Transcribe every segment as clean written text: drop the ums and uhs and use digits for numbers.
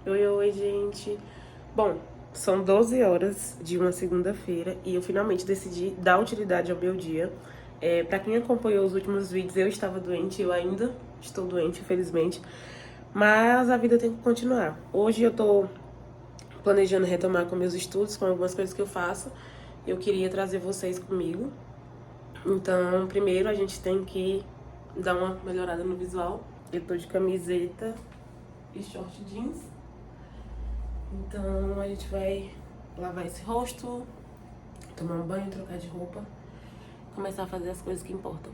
Oi, gente. Bom, são 12 horas de uma segunda-feira e eu finalmente decidi dar utilidade ao meu dia. Pra quem acompanhou os últimos vídeos, eu estava doente, eu ainda estou doente, infelizmente. Mas a vida tem que continuar. Hoje eu tô planejando retomar com meus estudos, com algumas coisas que eu faço. Eu queria trazer vocês comigo. Então, primeiro a gente tem que dar uma melhorada no visual. Eu tô de camiseta e short jeans. Então a gente vai lavar esse rosto, tomar um banho, trocar de roupa, começar a fazer as coisas que importam.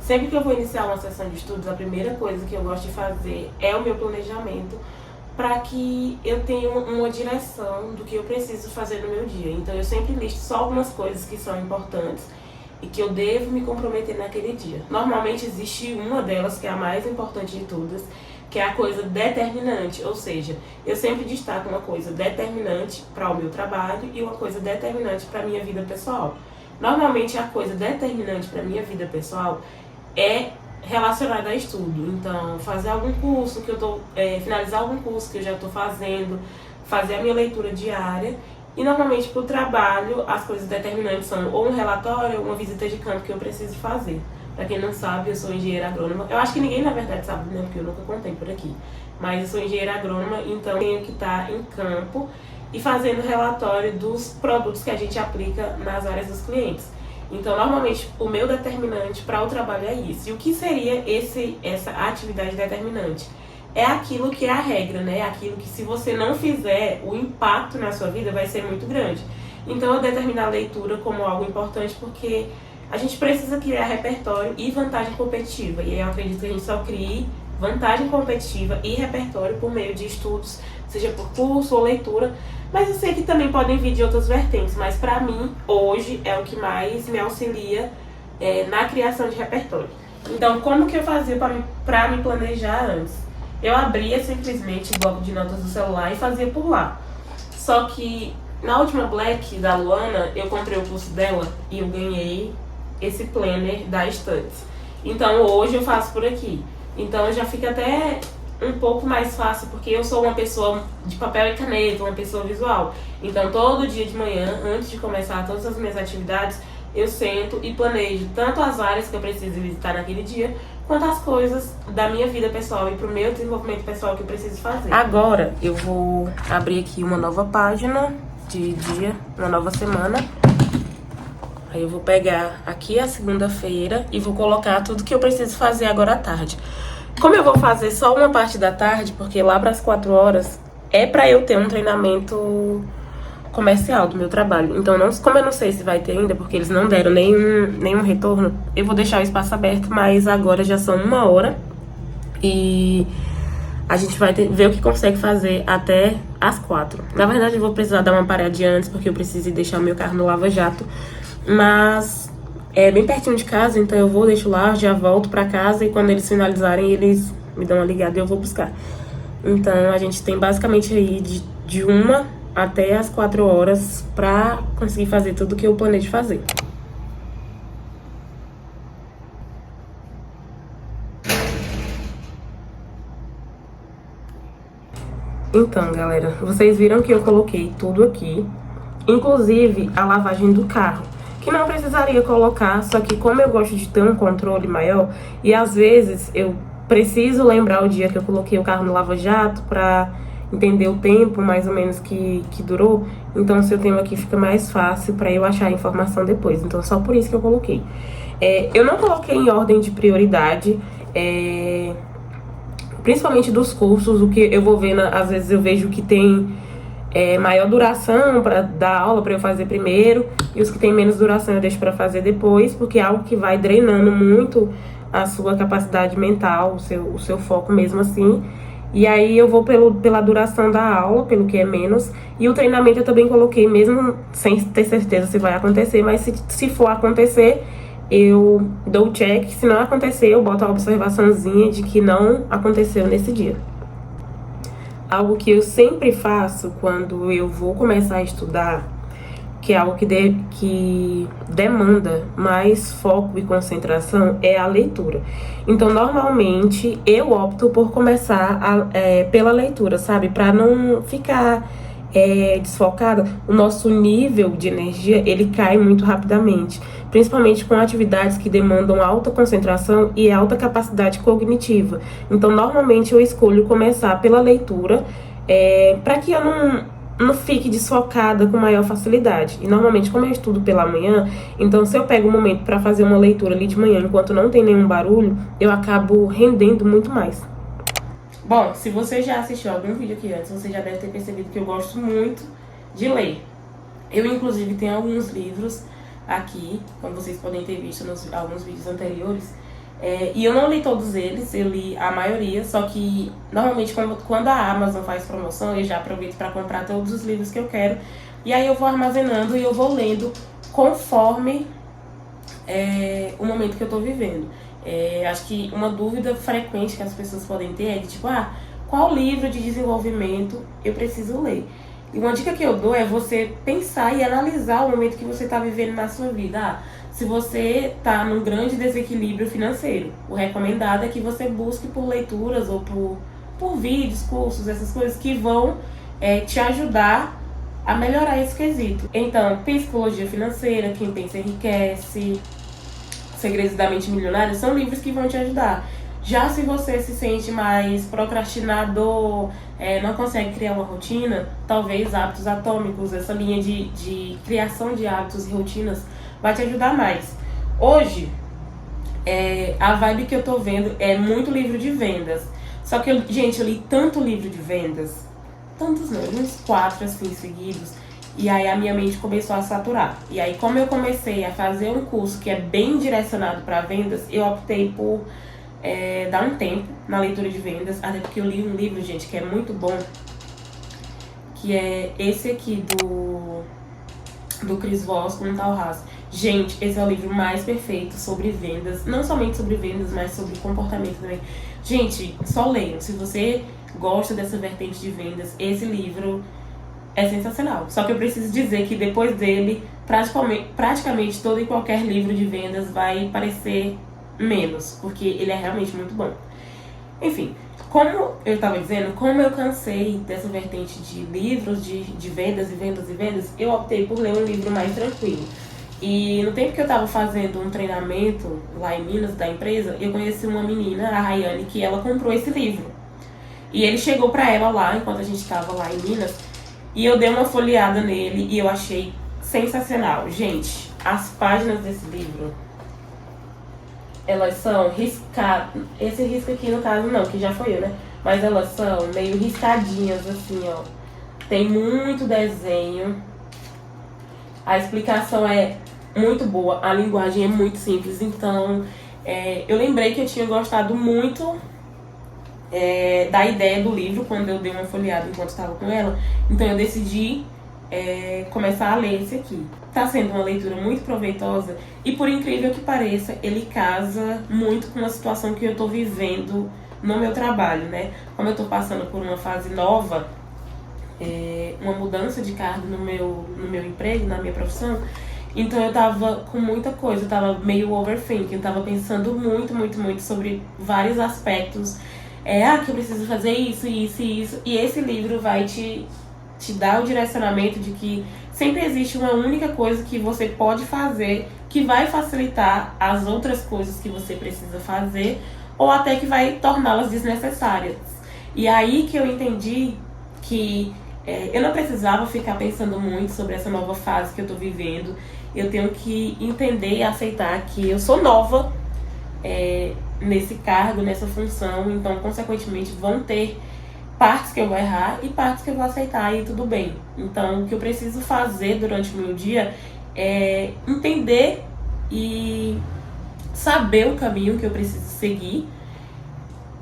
Sempre que eu vou iniciar uma sessão de estudos, a primeira coisa que eu gosto de fazer é o meu planejamento para que eu tenha uma direção do que eu preciso fazer no meu dia. Então eu sempre listo só algumas coisas que são importantes e que eu devo me comprometer naquele dia. Normalmente existe uma delas, que é a mais importante de todas, que é a coisa determinante, ou seja, eu sempre destaco uma coisa determinante para o meu trabalho e uma coisa determinante para a minha vida pessoal. Normalmente a coisa determinante para a minha vida pessoal é relacionada a estudo. Então, fazer algum curso que eu tô, finalizar algum curso que eu já estou fazendo, fazer a minha leitura diária. E normalmente para o trabalho, as coisas determinantes são ou um relatório ou uma visita de campo que eu preciso fazer. Para quem não sabe, eu sou engenheira agrônoma. Eu acho que ninguém na verdade sabe, né, porque eu nunca contei por aqui. Mas eu sou engenheira agrônoma, então tenho que estar em campo e fazendo relatório dos produtos que a gente aplica nas áreas dos clientes. Então, normalmente, o meu determinante para o trabalho é isso. E o que seria essa atividade determinante? É aquilo que é a regra, né? Aquilo que, se você não fizer, o impacto na sua vida vai ser muito grande. Então, eu determino a leitura como algo importante porque a gente precisa criar repertório e vantagem competitiva. E eu acredito que a gente só crie vantagem competitiva e repertório por meio de estudos, seja por curso ou leitura. Mas eu sei que também podem vir de outras vertentes, mas pra mim, hoje, é o que mais me auxilia na criação de repertório. Então, como que eu fazia pra me planejar antes? Eu abria simplesmente o bloco de notas do celular e fazia por lá. Só que na última Black da Luana, eu comprei o curso dela e eu ganhei esse planner da Estantes. Então, hoje eu faço por aqui. Então, já fica até um pouco mais fácil, porque eu sou uma pessoa de papel e caneta, uma pessoa visual. Então, todo dia de manhã, antes de começar todas as minhas atividades, eu sento e planejo tanto as áreas que eu preciso visitar naquele dia, quanto as coisas da minha vida pessoal e pro meu desenvolvimento pessoal que eu preciso fazer. Agora, eu vou abrir aqui uma nova página de dia, uma nova semana. Aí eu vou pegar aqui a segunda-feira e vou colocar tudo que eu preciso fazer agora à tarde. Como eu vou fazer só uma parte da tarde, porque lá para as 4 horas é para eu ter um treinamento comercial do meu trabalho. Então, como eu não sei se vai ter ainda, porque eles não deram nenhum retorno, eu vou deixar o espaço aberto, mas agora já são 1 hora. E A gente vai ver o que consegue fazer até às 4. Na verdade, eu vou precisar dar uma paradinha antes, porque eu preciso deixar o meu carro no lava-jato. Mas é bem pertinho de casa, então eu vou, deixo lá, já volto pra casa. E quando eles finalizarem, eles me dão uma ligada e eu vou buscar. Então, a gente tem basicamente aí de 1 até as 4 horas pra conseguir fazer tudo que eu planejo fazer. Então, galera, vocês viram que eu coloquei tudo aqui, inclusive a lavagem do carro, que não precisaria colocar, só que como eu gosto de ter um controle maior, e às vezes eu preciso lembrar o dia que eu coloquei o carro no lava-jato pra entender o tempo mais ou menos que durou, então se eu tenho aqui fica mais fácil pra eu achar a informação depois, então só por isso que eu coloquei. Eu não coloquei em ordem de prioridade, principalmente dos cursos, o que eu vou vendo, às vezes eu vejo que tem maior duração para dar aula para eu fazer primeiro, e os que tem menos duração eu deixo para fazer depois, porque é algo que vai drenando muito a sua capacidade mental, o seu foco mesmo assim. E aí eu vou pela duração da aula, pelo que é menos, e o treinamento eu também coloquei, mesmo sem ter certeza se vai acontecer, mas se for acontecer, eu dou o check. Se não acontecer, eu boto a observaçãozinha de que não aconteceu nesse dia. Algo que eu sempre faço quando eu vou começar a estudar, que é algo que demanda mais foco e concentração, é a leitura. Então, normalmente, eu opto por começar pela leitura, sabe? Para não ficar desfocada. O nosso nível de energia, ele cai muito rapidamente, principalmente com atividades que demandam alta concentração e alta capacidade cognitiva. Então, normalmente, eu escolho começar pela leitura, para que eu não fique desfocada com maior facilidade. E normalmente, como eu estudo pela manhã, então se eu pego um momento para fazer uma leitura ali de manhã, enquanto não tem nenhum barulho, eu acabo rendendo muito mais. Bom, se você já assistiu algum vídeo aqui antes, você já deve ter percebido que eu gosto muito de ler. Eu, inclusive, tenho alguns livros aqui, como vocês podem ter visto nos alguns vídeos anteriores. E eu não li todos eles, eu li a maioria, só que normalmente quando a Amazon faz promoção, eu já aproveito para comprar todos os livros que eu quero. E aí eu vou armazenando e eu vou lendo conforme o momento que eu tô vivendo. Acho que uma dúvida frequente que as pessoas podem ter é de tipo, qual livro de desenvolvimento eu preciso ler? E uma dica que eu dou é você pensar e analisar o momento que você está vivendo na sua vida. Se você está num grande desequilíbrio financeiro, o recomendado é que você busque por leituras ou por vídeos, cursos, essas coisas que vão te ajudar a melhorar esse quesito. Então, Psicologia Financeira, Quem Pensa Enriquece, Segredos da Mente Milionária, são livros que vão te ajudar. Já se você se sente mais procrastinador, não consegue criar uma rotina, talvez Hábitos Atômicos, essa linha de criação de hábitos e rotinas, vai te ajudar mais. Hoje, a vibe que eu tô vendo é muito livro de vendas. Só que, eu li tanto livro de vendas, tantos não, uns 4 assim seguidos, e aí a minha mente começou a saturar. E aí, como eu comecei a fazer um curso que é bem direcionado para vendas, eu optei por dar um tempo na leitura de vendas, até porque eu li um livro, gente, que é muito bom, que é esse aqui do Chris Voss com o Tal Haas. Gente, esse é o livro mais perfeito sobre vendas, não somente sobre vendas, mas sobre comportamento também. Gente, só leiam. Se você gosta dessa vertente de vendas, esse livro é sensacional. Só que eu preciso dizer que depois dele, praticamente todo e qualquer livro de vendas vai parecer menos, porque ele é realmente muito bom. Enfim, como eu estava dizendo, como eu cansei dessa vertente de livros de vendas e vendas e vendas, eu optei por ler um livro mais tranquilo. E no tempo que eu estava fazendo um treinamento lá em Minas, da empresa, eu conheci uma menina, a Rayane, que ela comprou esse livro. E ele chegou pra ela lá, enquanto a gente estava lá em Minas, e eu dei uma folheada nele e eu achei sensacional. Gente, as páginas desse livro, elas são riscadas. Esse risco aqui, no caso, não, que já foi eu, né? Mas elas são meio riscadinhas, assim, ó. Tem muito desenho. A explicação é muito boa, a linguagem é muito simples. Então, eu lembrei que eu tinha gostado muito da ideia do livro quando eu dei uma folheada enquanto estava com ela. Então eu decidi começar a ler esse aqui. Tá sendo uma leitura muito proveitosa e, por incrível que pareça, ele casa muito com a situação que eu tô vivendo no meu trabalho, né? Como eu tô passando por uma fase nova, uma mudança de cargo no meu emprego, na minha profissão, então eu tava com muita coisa, eu tava meio overthinking, eu tava pensando muito sobre vários aspectos. Que eu preciso fazer isso, e esse livro vai te dar o direcionamento de que sempre existe uma única coisa que você pode fazer que vai facilitar as outras coisas que você precisa fazer, ou até que vai torná-las desnecessárias. E aí que eu entendi que eu não precisava ficar pensando muito sobre essa nova fase que eu tô vivendo. Eu tenho que entender e aceitar que eu sou nova nesse cargo, nessa função, então consequentemente vão ter partes que eu vou errar e partes que eu vou aceitar, e tudo bem. Então o que eu preciso fazer durante o meu dia é entender e saber o caminho que eu preciso seguir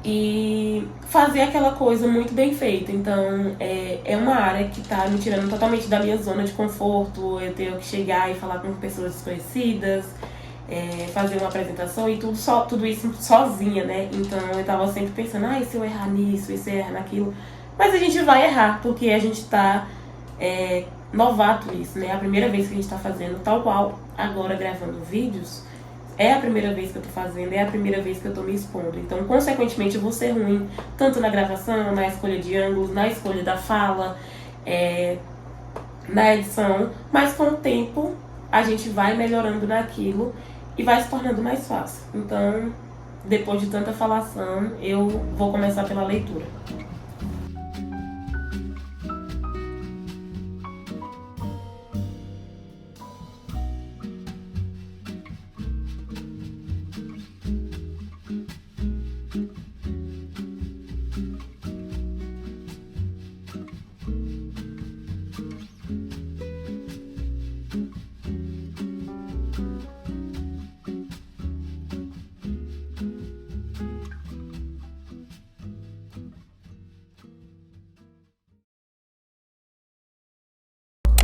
e fazer aquela coisa muito bem feita. Então é uma área que tá me tirando totalmente da minha zona de conforto. Eu tenho que chegar e falar com pessoas desconhecidas, fazer uma apresentação e tudo isso sozinha, né? Então eu tava sempre pensando, e se eu errar nisso, e se eu errar naquilo. Mas a gente vai errar, porque a gente tá novato nisso, né? É a primeira vez que a gente tá fazendo, tal qual agora gravando vídeos. É a primeira vez que eu tô fazendo, é a primeira vez que eu tô me expondo. Então, consequentemente, eu vou ser ruim, tanto na gravação, na escolha de ângulos, na escolha da fala, na edição. Mas com o tempo, a gente vai melhorando naquilo e vai se tornando mais fácil. Então, depois de tanta falação, eu vou começar pela leitura.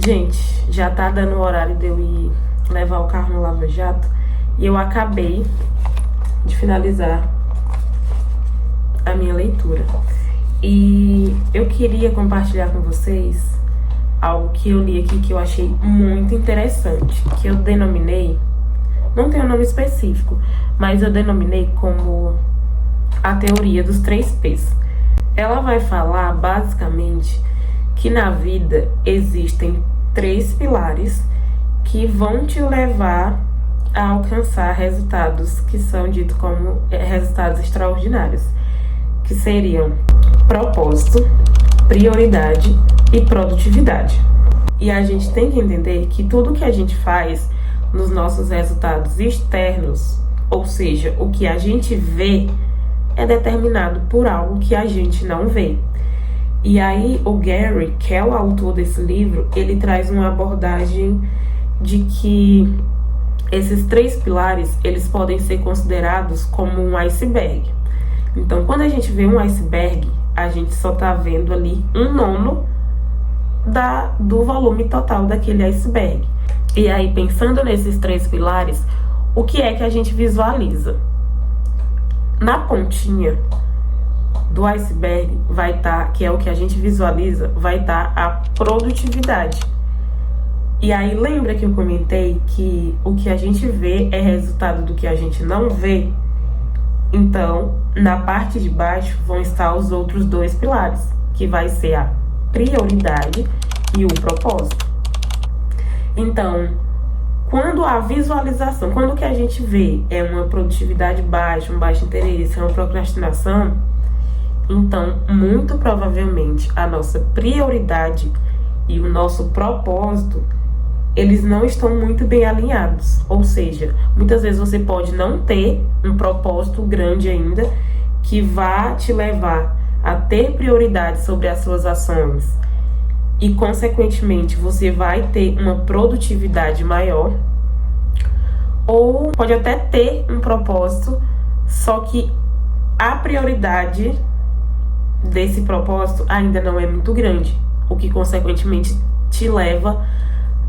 Gente, já tá dando o horário de eu ir levar o carro no Lava Jato e eu acabei de finalizar a minha leitura. E eu queria compartilhar com vocês algo que eu li aqui que eu achei muito interessante, que eu denominei, não tem um nome específico, mas eu denominei como a teoria dos 3 P's. Ela vai falar basicamente que na vida existem 3 pilares que vão te levar a alcançar resultados que são ditos como resultados extraordinários, que seriam propósito, prioridade e produtividade. E a gente tem que entender que tudo que a gente faz nos nossos resultados externos, ou seja, o que a gente vê, é determinado por algo que a gente não vê. E aí o Gary, que é o autor desse livro, ele traz uma abordagem de que esses 3 pilares, eles podem ser considerados como um iceberg. Então, quando a gente vê um iceberg, a gente só tá vendo ali 1/9 do volume total daquele iceberg. E aí, pensando nesses 3 pilares, o que é que a gente visualiza? Na pontinha do iceberg vai estar, que é o que a gente visualiza, vai estar a produtividade. E aí lembra que eu comentei que o que a gente vê é resultado do que a gente não vê? Então, na parte de baixo vão estar os outros 2 pilares, que vai ser a prioridade e o propósito. Então, quando a visualização, quando o que a gente vê é uma produtividade baixa, um baixo interesse, uma procrastinação, então, muito provavelmente, a nossa prioridade e o nosso propósito, eles não estão muito bem alinhados. Ou seja, muitas vezes você pode não ter um propósito grande ainda que vá te levar a ter prioridade sobre as suas ações e, consequentemente, você vai ter uma produtividade maior. Ou pode até ter um propósito, só que a prioridade desse propósito ainda não é muito grande, o que consequentemente te leva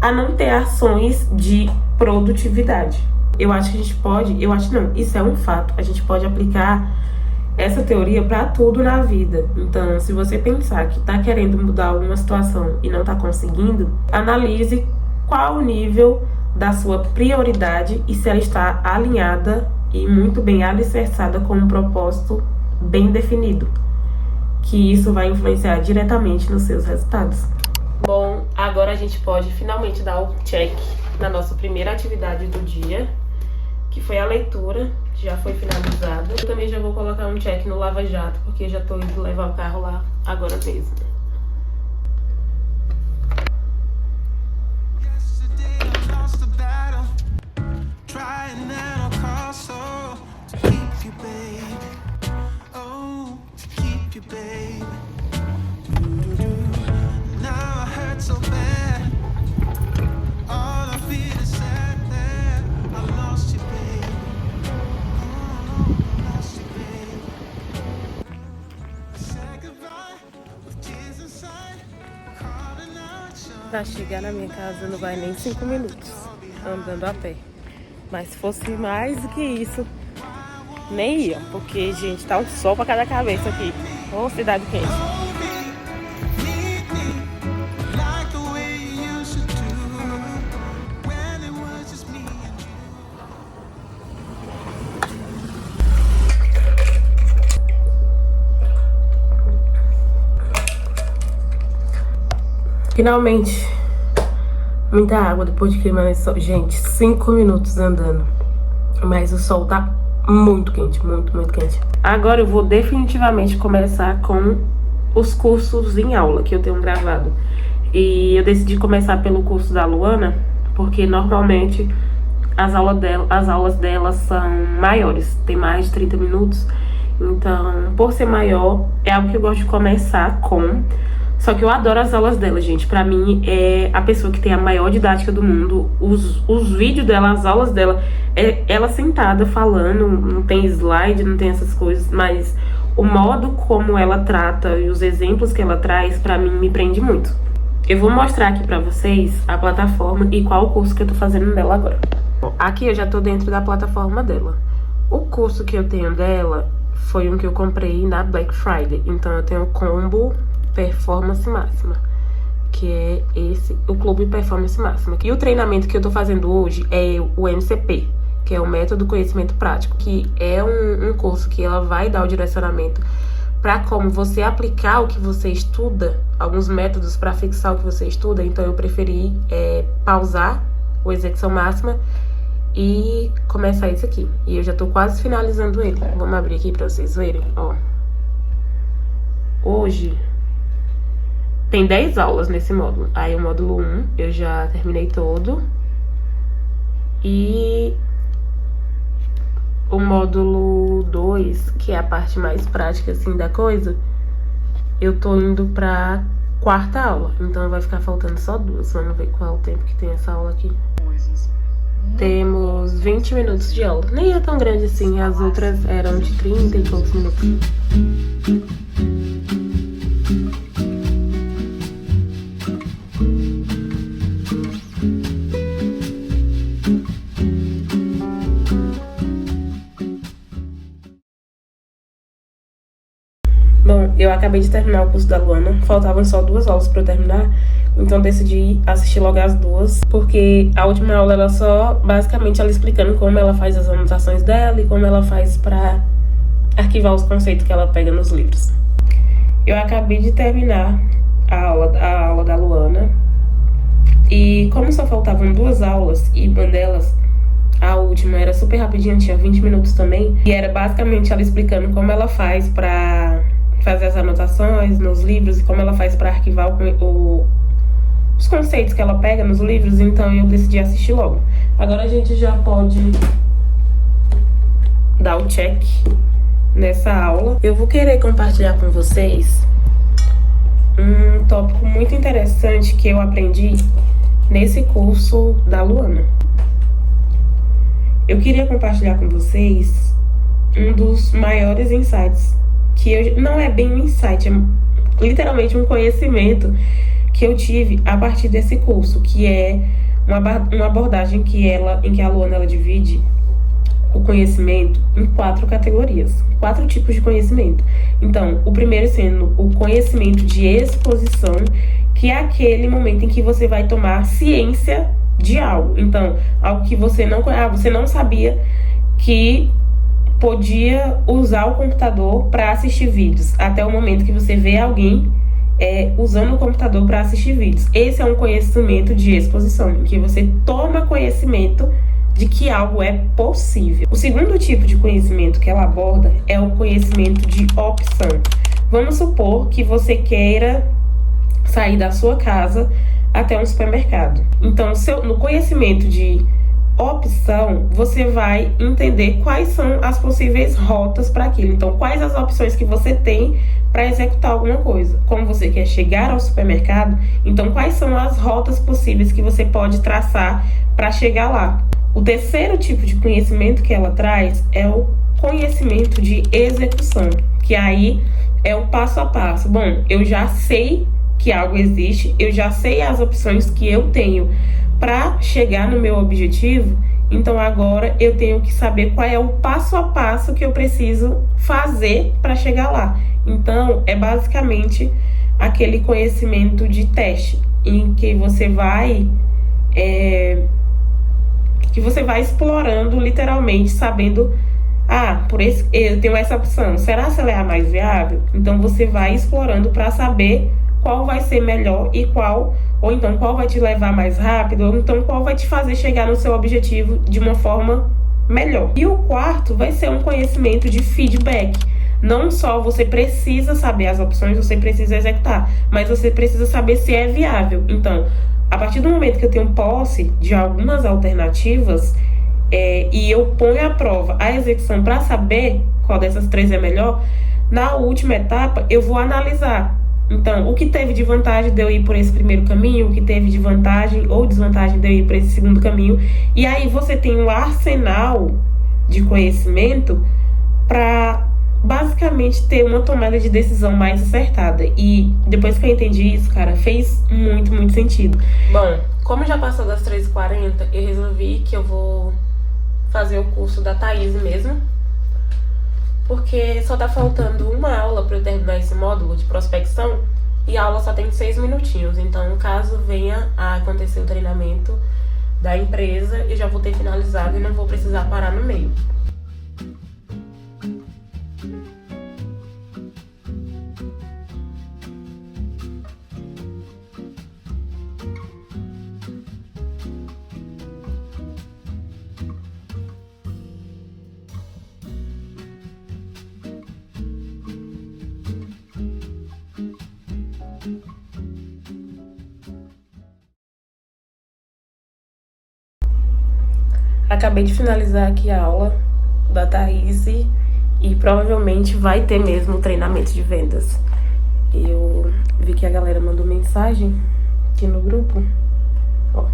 a não ter ações de produtividade. Eu acho que a gente pode, eu acho não, isso é um fato, a gente pode aplicar essa teoria para tudo na vida. Então, se você pensar que tá querendo mudar alguma situação e não tá conseguindo, analise qual o nível da sua prioridade e se ela está alinhada e muito bem alicerçada com um propósito bem definido, que isso vai influenciar diretamente nos seus resultados. Bom, agora a gente pode finalmente dar o check na nossa primeira atividade do dia, que foi a leitura, que já foi finalizada. Eu também já vou colocar um check no Lava Jato, porque já tô indo levar o carro lá agora mesmo. Pra chegar na minha casa não vai nem 5 minutos andando a pé. Mas se fosse mais do que isso, nem ia. Porque, gente, tá um sol pra cada cabeça aqui. Ô, cidade quente. Finalmente, muita água depois de queimar esse sol. Gente, 5 minutos andando. Mas o sol tá muito quente, muito quente. Agora eu vou definitivamente começar com os cursos em aula que eu tenho gravado. E eu decidi começar pelo curso da Luana, porque normalmente as aulas dela são maiores, tem mais de 30 minutos. Então, por ser maior, é algo que eu gosto de começar com. Só que eu adoro as aulas dela, gente. Pra mim, é a pessoa que tem a maior didática do mundo. Os vídeos dela, as aulas dela, é ela sentada falando, não tem slide, não tem essas coisas, mas o modo como ela trata e os exemplos que ela traz, pra mim, me prende muito. Eu vou mostrar aqui pra vocês a plataforma e qual o curso que eu tô fazendo dela agora. Bom, aqui eu já tô dentro da plataforma dela. O curso que eu tenho dela foi um que eu comprei na Black Friday. Então eu tenho o combo Performance Máxima, que é o Clube Performance Máxima. E o treinamento que eu tô fazendo hoje é o MCP, que é o Método Conhecimento Prático, que é um curso que ela vai dar o direcionamento para como você aplicar o que você estuda, alguns métodos para fixar o que você estuda. Então eu preferi pausar o Execução Máxima e começar isso aqui. E eu já tô quase finalizando ele. Vamos abrir aqui para vocês verem, ó. Hoje tem 10 aulas nesse módulo. Aí o módulo 1 eu já terminei todo. E o módulo 2, que é a parte mais prática, assim, da coisa, eu tô indo pra 4ª aula. Então vai ficar faltando só 2. Vamos ver qual é o tempo que tem essa aula aqui. Temos 20 minutos de aula. Nem é tão grande assim. As outras eram de 30 e poucos minutos. Bom, eu acabei de terminar o curso da Luana, faltavam só 2 aulas pra eu terminar, então decidi assistir logo as 2, porque a última aula era só, basicamente, ela explicando como ela faz as anotações dela e como ela faz pra arquivar os conceitos que ela pega nos livros. Eu acabei de terminar a aula da Luana, e como só faltavam 2 aulas, e uma delas, a última, era super rapidinha, tinha 20 minutos também, e era basicamente ela explicando como ela faz pra fazer as anotações nos livros e como ela faz para arquivar os conceitos que ela pega nos livros, então eu decidi assistir logo. Agora a gente já pode dar o check nessa aula. Eu vou querer compartilhar com vocês um tópico muito interessante que eu aprendi nesse curso da Luana. Eu queria compartilhar com vocês um dos maiores insights não é bem um insight, é literalmente um conhecimento que eu tive a partir desse curso, que é uma abordagem em que a Luana ela divide o conhecimento em 4 categorias, 4 tipos de conhecimento. Então, o primeiro sendo o conhecimento de exposição, que é aquele momento em que você vai tomar ciência de algo. Então, algo que você não sabia que podia usar o computador para assistir vídeos, até o momento que você vê alguém usando o computador para assistir vídeos. Esse é um conhecimento de exposição, em que você toma conhecimento de que algo é possível. O segundo tipo de conhecimento que ela aborda é o conhecimento de opção. Vamos supor que você queira sair da sua casa até um supermercado. Então, no conhecimento de opção, você vai entender quais são as possíveis rotas para aquilo. Então, quais as opções que você tem para executar alguma coisa. Como você quer chegar ao supermercado, então quais são as rotas possíveis que você pode traçar para chegar lá. O terceiro tipo de conhecimento que ela traz é o conhecimento de execução, que aí é o passo a passo. Bom, eu já sei que algo existe, eu já sei as opções que eu tenho para chegar no meu objetivo, então agora eu tenho que saber qual é o passo a passo que eu preciso fazer para chegar lá. Então, é basicamente aquele conhecimento de teste, em que você vai explorando literalmente, sabendo, eu tenho essa opção, será que ela é a mais viável? Então você vai explorando para saber qual vai ser melhor e qual vai te levar mais rápido, ou então qual vai te fazer chegar no seu objetivo de uma forma melhor. E o quarto vai ser um conhecimento de feedback. Não só você precisa saber as opções, você precisa executar, mas você precisa saber se é viável. Então, a partir do momento que eu tenho posse de algumas alternativas e eu ponho à prova a execução para saber qual dessas 3 é melhor, na última etapa eu vou analisar. Então, o que teve de vantagem de eu ir por esse primeiro caminho, o que teve de vantagem ou desvantagem de eu ir por esse segundo caminho. E aí você tem um arsenal de conhecimento para basicamente ter uma tomada de decisão mais acertada. E depois que eu entendi isso, cara, fez muito, muito sentido. Bom, como já passou das 3h40, eu resolvi que eu vou fazer o curso da Thaís mesmo, porque só tá faltando uma aula para eu terminar esse módulo de prospecção e a aula só tem 6 minutinhos. Então, caso venha a acontecer o treinamento da empresa, eu já vou ter finalizado e não vou precisar parar no meio. Acabei de finalizar aqui a aula da Thaís e provavelmente vai ter mesmo treinamento de vendas. Eu vi que a galera mandou mensagem aqui no grupo. Ó,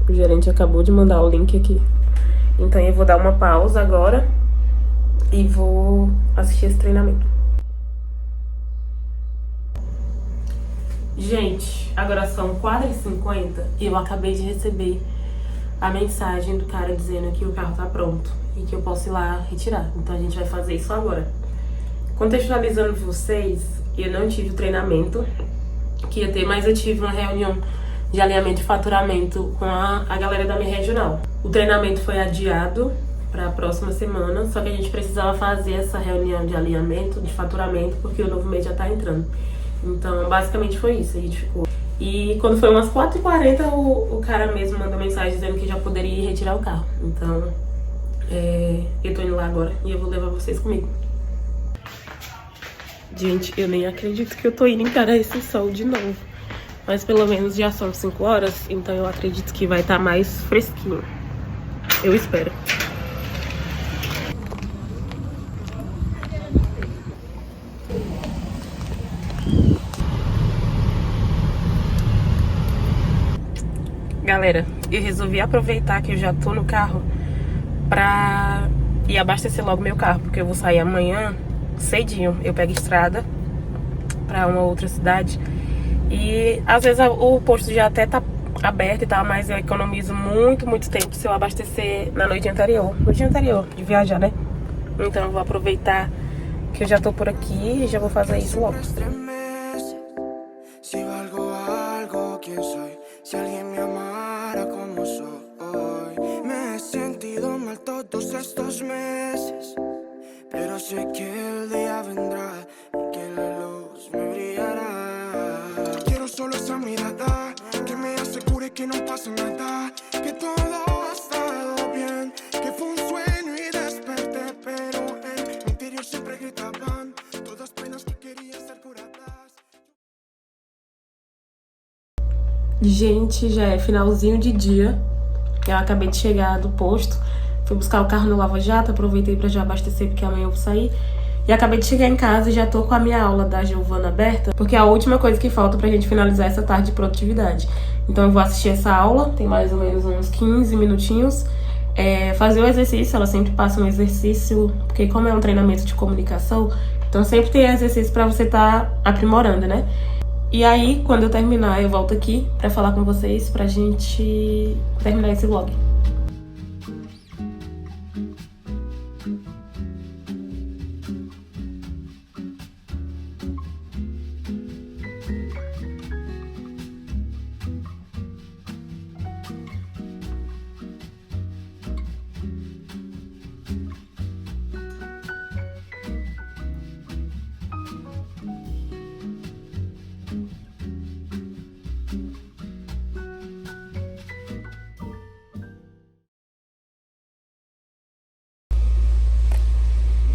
o gerente acabou de mandar o link aqui. Então eu vou dar uma pausa agora e vou assistir esse treinamento. Gente, agora são 4h50 e eu acabei de receber a mensagem do cara dizendo que o carro tá pronto e que eu posso ir lá retirar. Então a gente vai fazer isso agora. Contextualizando vocês, eu não tive o treinamento que ia ter, mas eu tive uma reunião de alinhamento e faturamento com a galera da minha regional. O treinamento foi adiado para a próxima semana, só que a gente precisava fazer essa reunião de alinhamento, de faturamento, porque o novo mês já tá entrando. Então, basicamente foi isso, a gente ficou. E quando foi umas 4h40, o cara mesmo mandou mensagem dizendo que já poderia ir retirar o carro. Então, eu tô indo lá agora e eu vou levar vocês comigo. Gente, eu nem acredito que eu tô indo encarar esse sol de novo. Mas pelo menos já são 5 horas, então eu acredito que vai estar mais fresquinho. Eu espero. Galera, eu resolvi aproveitar que eu já tô no carro pra ir abastecer logo meu carro, porque eu vou sair amanhã cedinho. Eu pego estrada pra uma outra cidade. E às vezes o posto já até tá aberto e tal, mas eu economizo muito tempo se eu abastecer na noite anterior. Noite anterior de viajar, né? Então eu vou aproveitar que eu já tô por aqui e já vou fazer isso logo. Si alguien me amara como soy, me he sentido mal todos estos meses, pero sé que el día vendrá y que la luz me brillará. Quiero solo esa mirada que me asegure que no pasa nada, que todo ha estado bien, que fue un sueño y desperté, pero en mi interior siempre gritaban todas penas que querían ser curadas. Gente, já é finalzinho de dia. Eu acabei de chegar do posto. Fui buscar o carro no Lava Jato. Aproveitei pra já abastecer porque amanhã eu vou sair. E acabei de chegar em casa e já tô com a minha aula da Giovana aberta, porque é a última coisa que falta pra gente finalizar essa tarde de produtividade. Então eu vou assistir essa aula, tem mais ou menos uns 15 minutinhos. Fazer o exercício, ela sempre passa um exercício, porque como é um treinamento de comunicação, então sempre tem exercício pra você tá aprimorando, né? E aí, quando eu terminar, eu volto aqui pra falar com vocês pra gente terminar esse vlog.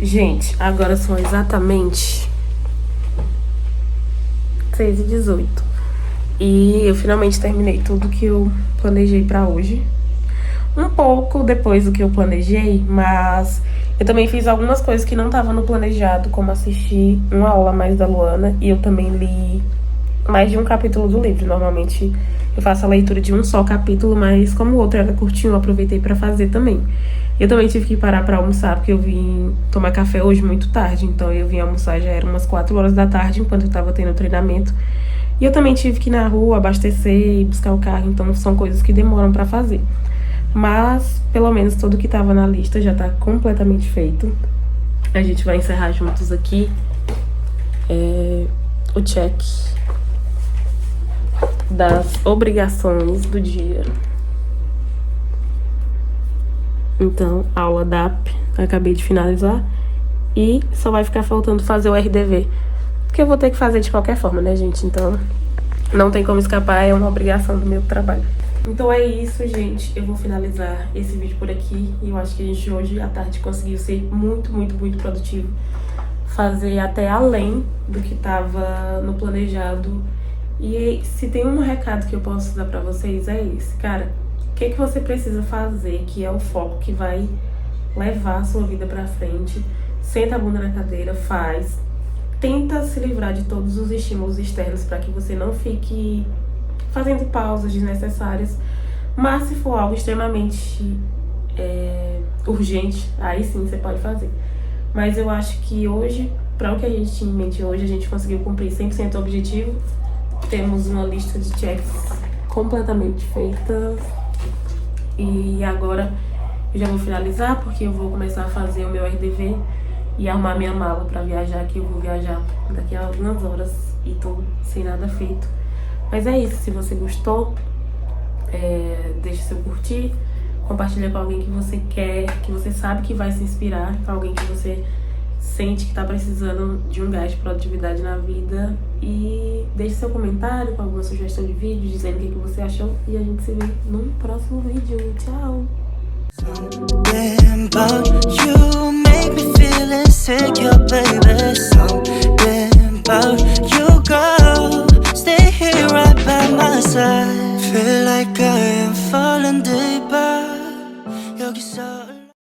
Gente, agora são exatamente 6h18. E eu finalmente terminei tudo que eu planejei pra hoje. Um pouco depois do que eu planejei, mas eu também fiz algumas coisas que não estavam no planejado, como assistir uma aula a mais da Luana. E eu também li mais de um capítulo do livro. Normalmente eu faço a leitura de um só capítulo, mas como o outro era curtinho, eu aproveitei pra fazer também. Eu também tive que parar pra almoçar, porque eu vim tomar café hoje muito tarde. Então eu vim almoçar, já era umas 4 horas da tarde, enquanto eu tava tendo treinamento. E eu também tive que ir na rua, abastecer e buscar o carro. Então são coisas que demoram pra fazer. Mas, pelo menos, tudo que tava na lista já tá completamente feito. A gente vai encerrar juntos aqui o check das obrigações do dia. Então, aula DAP, acabei de finalizar. E só vai ficar faltando fazer o RDV. Porque eu vou ter que fazer de qualquer forma, né, gente? Então, não tem como escapar, é uma obrigação do meu trabalho. Então é isso, gente. Eu vou finalizar esse vídeo por aqui. E eu acho que a gente hoje à tarde conseguiu ser muito produtivo. Fazer até além do que tava no planejado. E se tem um recado que eu posso dar pra vocês é esse, cara. O que você precisa fazer, que é o foco que vai levar a sua vida pra frente. Senta a bunda na cadeira, faz. Tenta se livrar de todos os estímulos externos pra que você não fique fazendo pausas desnecessárias. Mas se for algo extremamente urgente, aí sim você pode fazer. Mas eu acho que hoje, para o que a gente tinha em mente hoje, a gente conseguiu cumprir 100% o objetivo. Temos uma lista de checks completamente feita. E agora eu já vou finalizar, porque eu vou começar a fazer o meu RDV e arrumar minha mala para viajar, que eu vou viajar daqui a algumas horas e tô sem nada feito. Mas é isso, se você gostou, deixa seu curtir, compartilha com alguém que você quer, que você sabe que vai se inspirar, com alguém que você sente que tá precisando de um gás de produtividade na vida. E deixe seu comentário com alguma sugestão de vídeo, dizendo o que você achou. E a gente se vê num próximo vídeo. Tchau! Feel like I am falling deeper. 여기서